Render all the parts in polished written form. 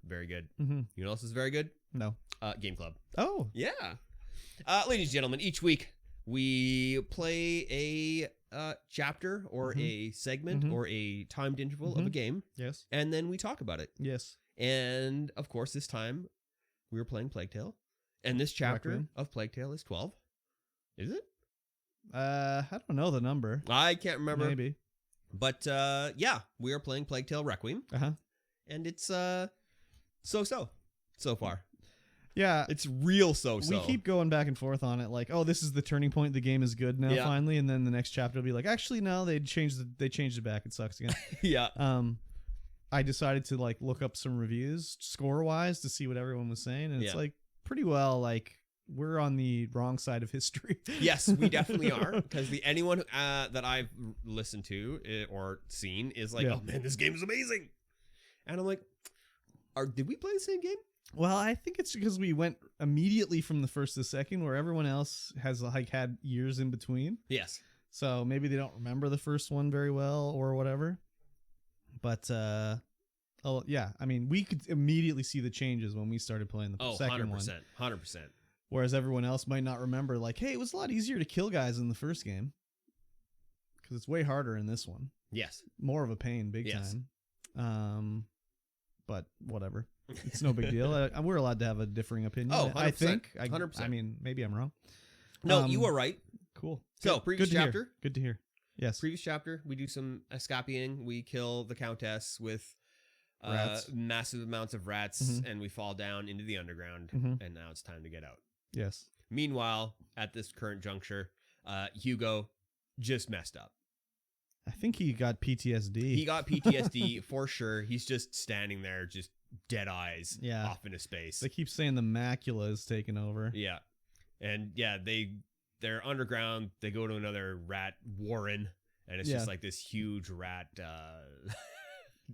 Very good. Mm-hmm. You know what else is very good? No. GameClub. Oh. Yeah. Ladies and gentlemen, each week we play a chapter or a segment or a timed interval of a game, Yes. and then we talk about it. Yes. And, of course, this time we were playing Plague Tale, and this chapter Requiem. of Plague Tale is 12. Is it? I don't know the number. I can't remember. Maybe. But, yeah, we are playing Plague Tale Requiem, and it's so far. Yeah. It's real so-so. We keep going back and forth on it, like, oh, this is the turning point. The game is good now, finally. And then the next chapter will be like, actually, no, they changed it back. It sucks again. Yeah. I decided to like look up some reviews score-wise to see what everyone was saying, and it's like pretty well like we're on the wrong side of history. Yes, we definitely are, because anyone that I've listened to or seen is like, oh man, this game is amazing, and I'm like, did we play the same game? Well, I think it's because we went immediately from the first to the second, where everyone else has like had years in between. Yes. So maybe they don't remember the first one very well or whatever. But oh yeah, I mean, we could immediately see the changes when we started playing the second 100%, one. 100%. Whereas everyone else might not remember, like, hey, it was a lot easier to kill guys in the first game because it's way harder in this one. Yes. More of a pain, big time. But whatever. It's no big deal. We're allowed to have a differing opinion. Oh, 100%, I think. 100%. I mean, maybe I'm wrong. No, you are right. Cool. So, previous chapter. Good to hear. Yes. Previous chapter, we do some escaping. We kill the Countess with massive amounts of rats, and we fall down into the underground, and now it's time to get out. Yes. Meanwhile, at this current juncture, Hugo just messed up. I think he got PTSD. He got PTSD for sure. He's just standing there, just dead eyes off into space. They keep saying the macula is taking over. Yeah. And yeah, they're underground. They go to another rat warren, and it's just like this huge rat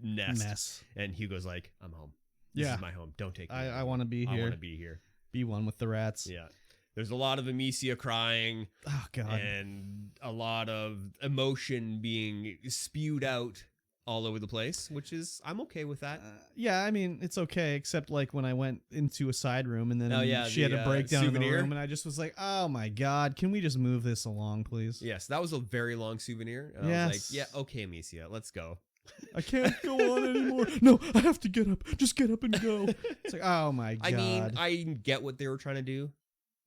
nest. Mess. And Hugo's like, I'm home. This is my home. Don't take me. I want to be here. I want to be here. Be one with the rats. Yeah. There's a lot of Amicia crying. Oh, God. And a lot of emotion being spewed out all over the place, which is, I'm okay with that. Yeah, I mean, it's okay, except like when I went into a side room and then she had a breakdown souvenir in the room, and I just was like, oh my God, can we just move this along, please? Yes, that was a very long souvenir. And I was like, yeah, okay, Amicia, let's go. I can't go on anymore. No, I have to get up. Just get up and go. It's like, oh my God. I mean, I get what they were trying to do.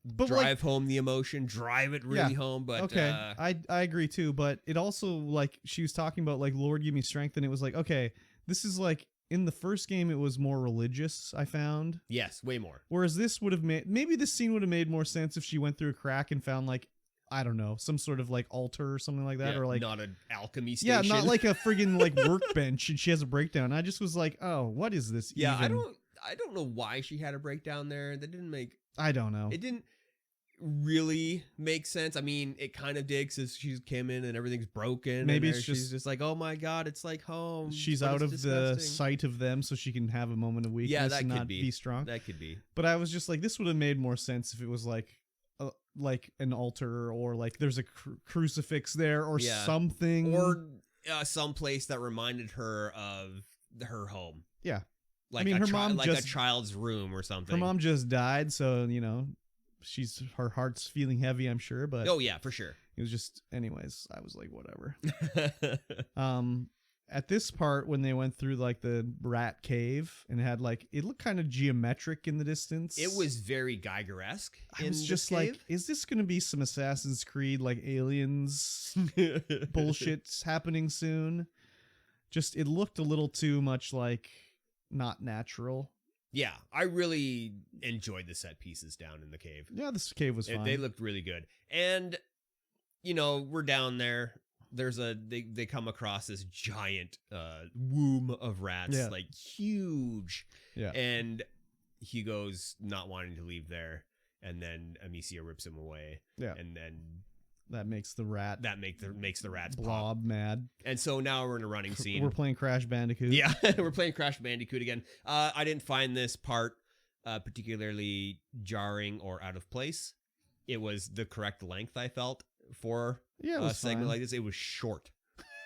But drive home the emotion, drive it really home. But okay, I agree too. But it also, like, she was talking about like, Lord, give me strength, and it was like, okay, this is like in the first game it was more religious, I found. Yes, way more. Whereas this would have made, maybe this scene would have made more sense if she went through a crack and found like, I don't know, some sort of like altar or something like that, or like not an alchemy station. Yeah, not like a friggin' like workbench and she has a breakdown. I just was like, oh, what is this? Yeah, even? I don't know why she had a breakdown there. That didn't make. I don't know. It didn't really make sense. I mean, it kind of did because she came in and everything's broken. Maybe and it's she's just like, oh my God, it's like home. She's out of the sight of them, so she can have a moment of weakness and not be strong. That could be. But I was just like, this would have made more sense if it was like an altar, or like there's a crucifix there or something, or some place that reminded her of her home. Yeah, like I mean, her mom like a child's room or something. Her mom just died, so you know, her heart's feeling heavy, I'm sure. But oh yeah, for sure. It was just, anyways. I was like, whatever. At this part, when they went through like the rat cave and had like, it looked kind of geometric in the distance. It was very Geiger-esque. I was just like, is this going to be some Assassin's Creed like aliens bullshit happening soon? Just, it looked a little too much like not natural. Yeah, I really enjoyed the set pieces down in the cave. Yeah, this cave was fun. They looked really good. And, you know, we're down there. They come across this giant womb of rats, like huge. Yeah. And Hugo's not wanting to leave there. And then Amicia rips him away. Yeah. And then that makes the rat makes the rats blob pop. Mad. And so now we're in a running scene. We're playing Crash Bandicoot. Yeah, we're playing Crash Bandicoot again. I didn't find this part particularly jarring or out of place. It was the correct length, I felt, for a segment like this. It was short.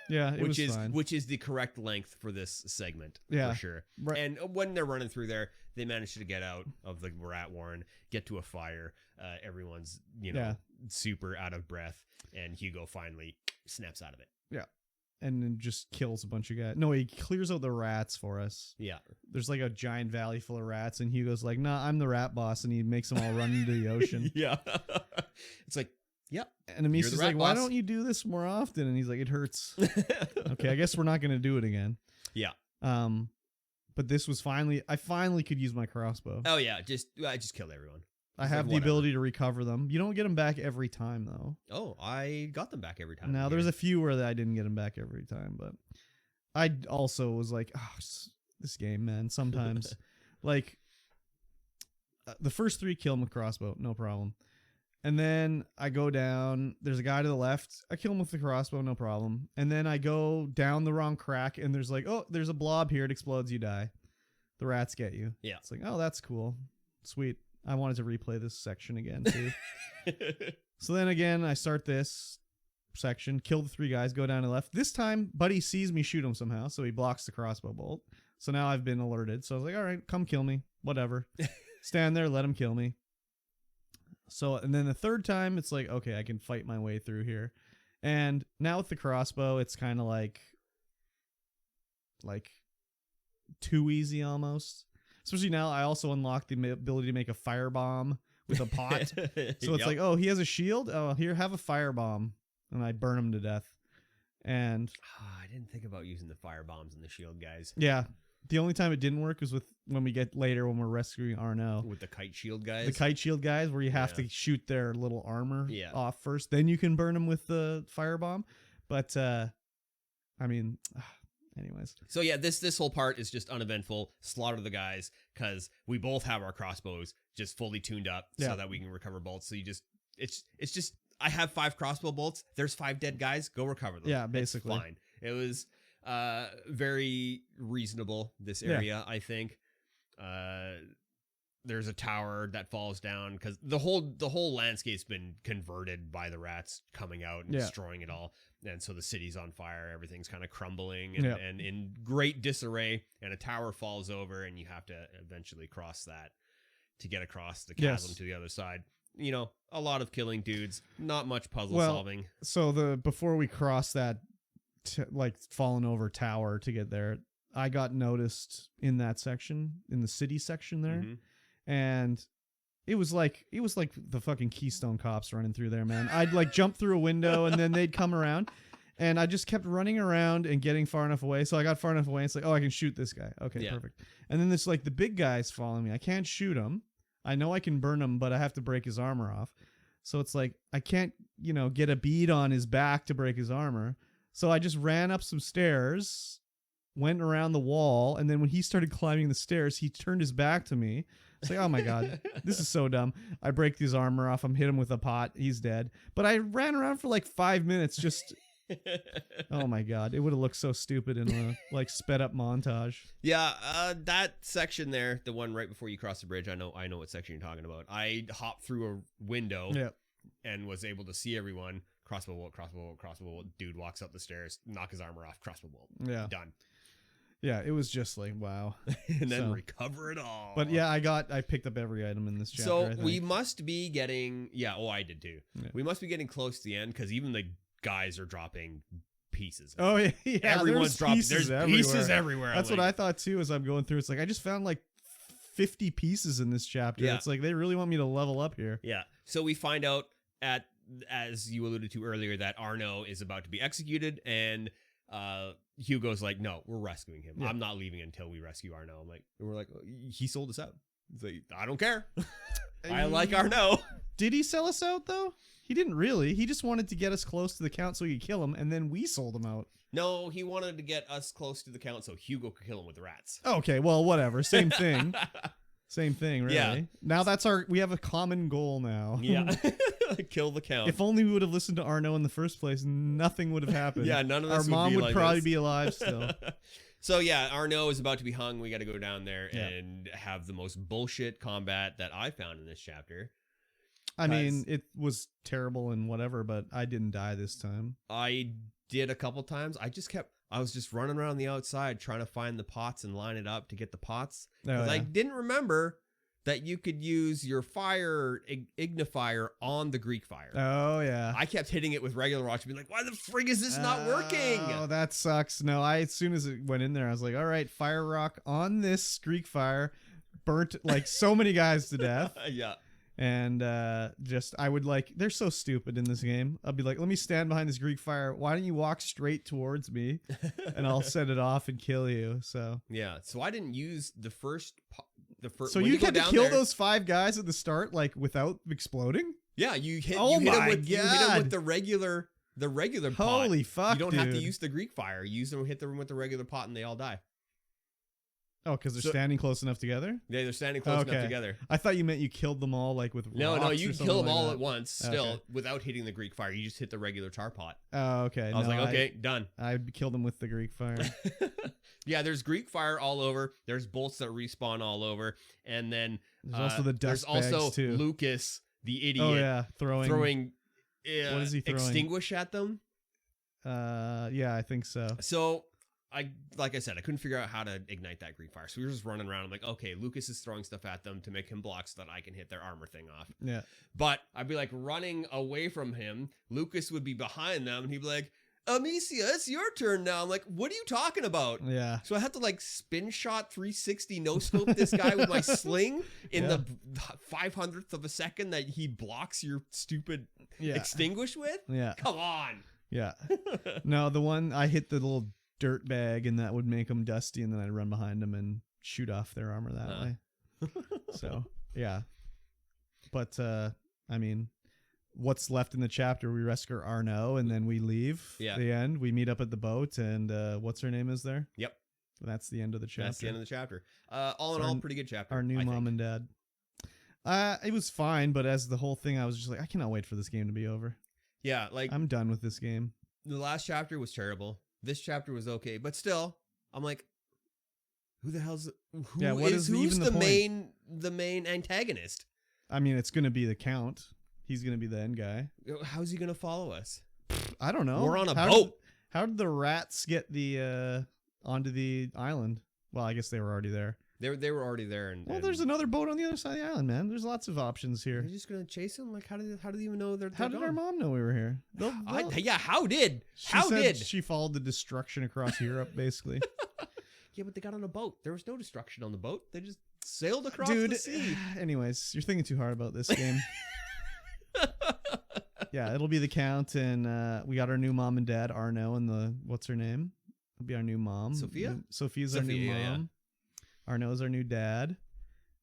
Yeah, it was fine. Which is the correct length for this segment, yeah, for sure. Right. And when they're running through there, they manage to get out of the rat warren, get to a fire. Everyone's, super out of breath, and Hugo finally snaps out of it. Yeah. And then just kills a bunch of guys. No, he clears out the rats for us. Yeah. There's like a giant valley full of rats, and Hugo's like, nah, I'm the rat boss, and he makes them all run into the ocean. Yeah. It's like, yep. And Amisa's like, why don't you do this more often? And he's like, it hurts. Okay, I guess we're not going to do it again. Yeah. But this was I finally could use my crossbow. Oh, yeah. I just killed everyone. I have the ability to recover them. You don't get them back every time, though. Oh, I got them back every time. Now, there's a few where I didn't get them back every time, but I also was like, oh, this game, man. Sometimes, like, the first 3 kill him with crossbow, no problem. And then I go down, there's a guy to the left, I kill him with the crossbow, no problem. And then I go down the wrong crack, and there's like, oh, there's a blob here, it explodes, you die. The rats get you. Yeah. It's like, oh, that's cool. Sweet. I wanted to replay this section again, too. So then again, I start this section, kill the 3 guys, go down to the left. This time, Buddy sees me shoot him somehow, so he blocks the crossbow bolt. So now I've been alerted. So I was like, all right, come kill me. Whatever. Stand there, let him kill me. So, and then the third time, it's like, okay, I can fight my way through here. And now with the crossbow, it's kind of like too easy almost. Especially now, I also unlocked the ability to make a firebomb with a pot. So it's like, oh, he has a shield? Oh, here, have a firebomb. And I burn him to death. And I didn't think about using the fire bombs and the shield guys. Yeah. The only time it didn't work was when we get later when we're rescuing Arno. With the kite shield guys? The kite shield guys, where you have to shoot their little armor off first. Then you can burn them with the firebomb. But, I mean... Anyways. So yeah, this whole part is just uneventful. Slaughter the guys because we both have our crossbows just fully tuned up so that we can recover bolts. So you just it's just I have 5 crossbow bolts. There's 5 dead guys. Go recover them. Yeah, basically. It's fine. It was very reasonable, this area, I think. There's a tower that falls down because the whole landscape's been converted by the rats coming out and destroying it all. And so the city's on fire. Everything's kind of crumbling and in great disarray. And a tower falls over, and you have to eventually cross that to get across the chasm to the other side. You know, a lot of killing dudes, not much puzzle solving. So before we cross that, fallen over tower to get there, I got noticed in that section, in the city section there. Mm-hmm. And it was like the fucking Keystone Cops running through there, man. I'd jump through a window, and then they'd come around, and I just kept running around and getting far enough away. So I got far enough away, and it's like, oh, I can shoot this guy. Okay, perfect. And then this the big guy's following me. I can't shoot him. I know I can burn him, but I have to break his armor off. So it's like I can't, get a bead on his back to break his armor. So I just ran up some stairs, went around the wall, and then when he started climbing the stairs, he turned his back to me. It's like, oh my God, this is so dumb. I break his armor off. I'm hit him with a pot. He's dead. But I ran around for 5 minutes just... Oh my God. It would have looked so stupid in a sped up montage. Yeah, that section there, the one right before you cross the bridge, I know what section you're talking about. I hopped through a window and was able to see everyone. Crossbow bolt, crossbow bolt, crossbow bolt. Dude walks up the stairs, knock his armor off, crossbow bolt. Yeah. Done. Yeah, it was just wow. And then recover it all. But yeah, I picked up every item in this chapter. So we must be getting, I did too. Yeah. We must be getting close to the end because even the guys are dropping pieces. Oh yeah, everyone's dropping. There's pieces everywhere. That's what I thought too as I'm going through. It's I just found 50 pieces in this chapter. Yeah. It's they really want me to level up here. Yeah. So we find out as you alluded to earlier, that Arno is about to be executed, and Hugo's like, no, we're rescuing him. Yeah. I'm not leaving until we rescue Arno. We're like, he sold us out. He's like, I don't care. I like Arno. Did he sell us out though? He didn't really. He just wanted to get us close to the count so he could kill him, and then we sold him out. No, he wanted to get us close to the count so Hugo could kill him with the rats. Okay, well, whatever. Same thing. Same thing, really. Yeah. Now we have a common goal now. Yeah. Kill the count. If only we would have listened to Arno in the first place, nothing would have happened. Yeah, none of this Our mom would probably be alive still. So yeah, Arno is about to be hung. We got to go down there and have the most bullshit combat that I found in this chapter. I mean, it was terrible and whatever, but I didn't die this time. I did a couple times. I was just running around the outside trying to find the pots and line it up to get the pots. Because I didn't remember that you could use your fire ignifier on the Greek fire. Oh, yeah. I kept hitting it with regular rocks and being like, why the frig is this not working? Oh, that sucks. No, as soon as it went in there, I was like, all right, fire rock on this Greek fire. Burnt like so many guys to death. Yeah. And I would like, they're so stupid in this game. I'll be like, let me stand behind this Greek fire. Why don't you walk straight towards me and I'll set it off and kill you? So yeah. So I didn't use the first. So you had to kill those 5 guys at the start, like without exploding? Yeah, you hit. Oh you hit my him with, God. You hit him with the regular pot. Holy fuck! You don't have to use the Greek fire. You hit them with the regular pot, and they all die. Oh, because they're standing close enough together? Yeah, they're standing close enough together. I thought you meant you killed them all like with rocks. No, you can kill them all like at once. Still, without hitting the Greek fire, you just hit the regular tar pot. Oh, okay. I was like, okay, done. I killed them with the Greek fire. Yeah, there's Greek fire all over. There's bolts that respawn all over, and then there's also the dust bags too. Lucas, the idiot. Oh yeah, throwing. What is he throwing? Extinguish at them. Yeah, I think so. So like I said, I couldn't figure out how to ignite that Greek fire. So we were just running around. I'm like, okay, Lucas is throwing stuff at them to make him block so that I can hit their armor thing off. Yeah. But I'd be like running away from him. Lucas would be behind them, and he'd be like, Amicia, it's your turn now. I'm like, what are you talking about? Yeah. So I had to like spin shot 360 no scope this guy with my sling in the 500th of a second that he blocks your stupid extinguish with. Yeah. Come on. Yeah. No, the one I hit the little dirt bag and that would make them dusty, and then I'd run behind them and shoot off their armor that way. So yeah. But I mean, what's left in the chapter, we rescue Arnaud and then we leave. Yeah. The end. We meet up at the boat and what's her name is there? Yep. That's the end of the chapter. That's the end of the chapter. All in all, pretty good chapter. Our new mom and dad. It was fine, but as the whole thing, I was just like, I cannot wait for this game to be over. Yeah, like I'm done with this game. The last chapter was terrible. This chapter was okay, but still, I'm like, who's the main antagonist? I mean, it's gonna be the Count. He's gonna be the end guy. How's he gonna follow us? I don't know. We're on a boat. How did the rats get the onto the island? Well, I guess they were already there. They were already there, and there's another boat on the other side of the island, man. There's lots of options here. They're just gonna chase him. Like, how do they even know they're How did gone? our mom know we were here? How did she followed the destruction across Europe, basically? Yeah, but they got on a boat. There was no destruction on the boat. They just sailed across the sea. Anyways, you're thinking too hard about this game. Yeah, it'll be the Count, and we got our new mom and dad, Arnaud, and what's her name? It'll be our new mom. Sophia's our new mom. Yeah. Arnaud's our new dad.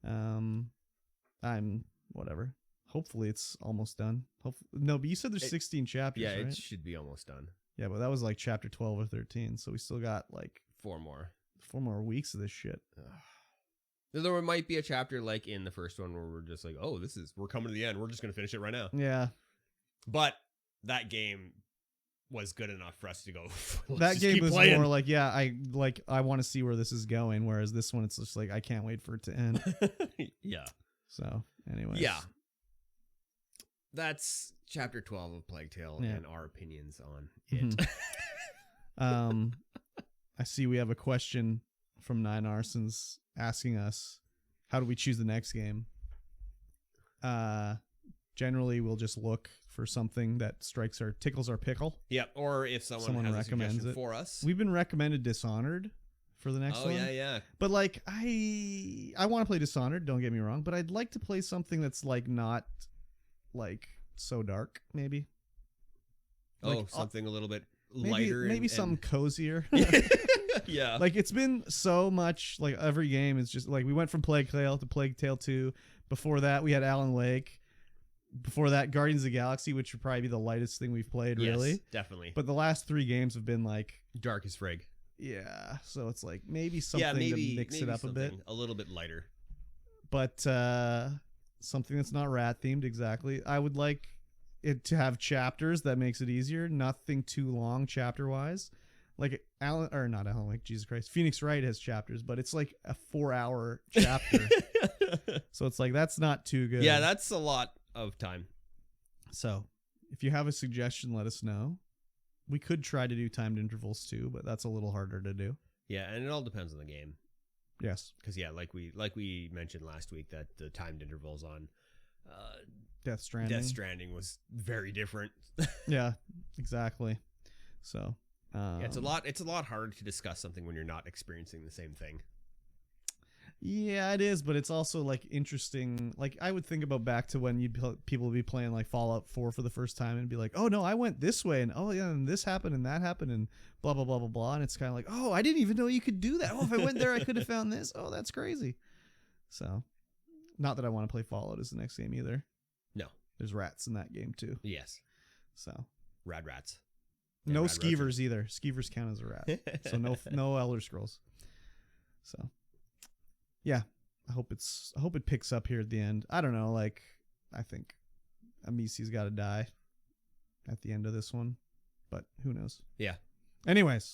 I'm whatever. Hopefully it's almost done. No, but you said there's 16 chapters, yeah, right? it should be almost done. Yeah, but that was like chapter 12 or 13, so we still got like 4 more weeks of this shit. There might be a chapter like in the first one where we're just like, oh, we're coming to the end. We're just going to finish it right now. Yeah. But that game was good enough for us to go. That game was more like, I want to see where this is going. Whereas this one, it's just like, I can't wait for it to end. Yeah. So anyways. Yeah. That's chapter 12 of Plague Tale and our opinions on it. I see we have a question from Nine Arsons asking us, how do we choose the next game? Generally, we'll just look for something that tickles our pickle. Yep, or if someone has recommends it for us. We've been recommended Dishonored for the next one. Oh, yeah. But like, I want to play Dishonored, don't get me wrong, but I'd like to play something that's like not like so dark, maybe. Like, something a little bit lighter. Maybe something cozier. Yeah. Like, it's been so much, like every game is just like, we went from Plague Tale to Plague Tale 2. Before that, we had Alan Wake. Before that, Guardians of the Galaxy, which would probably be the lightest thing we've played, really. Yes, definitely. But the last 3 games have been like dark as frig. Yeah, so it's like maybe something to mix it up a bit. A little bit lighter. But something that's not rat themed exactly. I would like it to have chapters that makes it easier. Nothing too long chapter wise. Like not Alan Wake, Jesus Christ. Phoenix Wright has chapters, but it's like a 4-hour chapter. So it's like, that's not too good. Yeah, that's a lot of time. So if you have a suggestion, let us know. We could try to do timed intervals too, but that's a little harder to do. Yeah, and it all depends on the game. Yes, because like we mentioned last week, that the timed intervals on Death Stranding was very different. Yeah, exactly. So it's a lot harder to discuss something when you're not experiencing the same thing. Yeah, it is, but it's also like interesting. Like I would think about back to when people would be playing like Fallout 4 for the first time and be like, "Oh no, I went this way, and oh yeah, and this happened and that happened and blah blah blah blah blah." And it's kind of like, "Oh, I didn't even know you could do that. Oh, if I went there, I could have found this. Oh, that's crazy." So, not that I want to play Fallout as the next game either. No, there's rats in that game too. Yes. So rad rats. No skeevers either. Skeevers count as a rat. So no Elder Scrolls. So. Yeah, I hope it picks up here at the end. I don't know, like I think Amici's got to die at the end of this one, but who knows? Yeah. Anyways,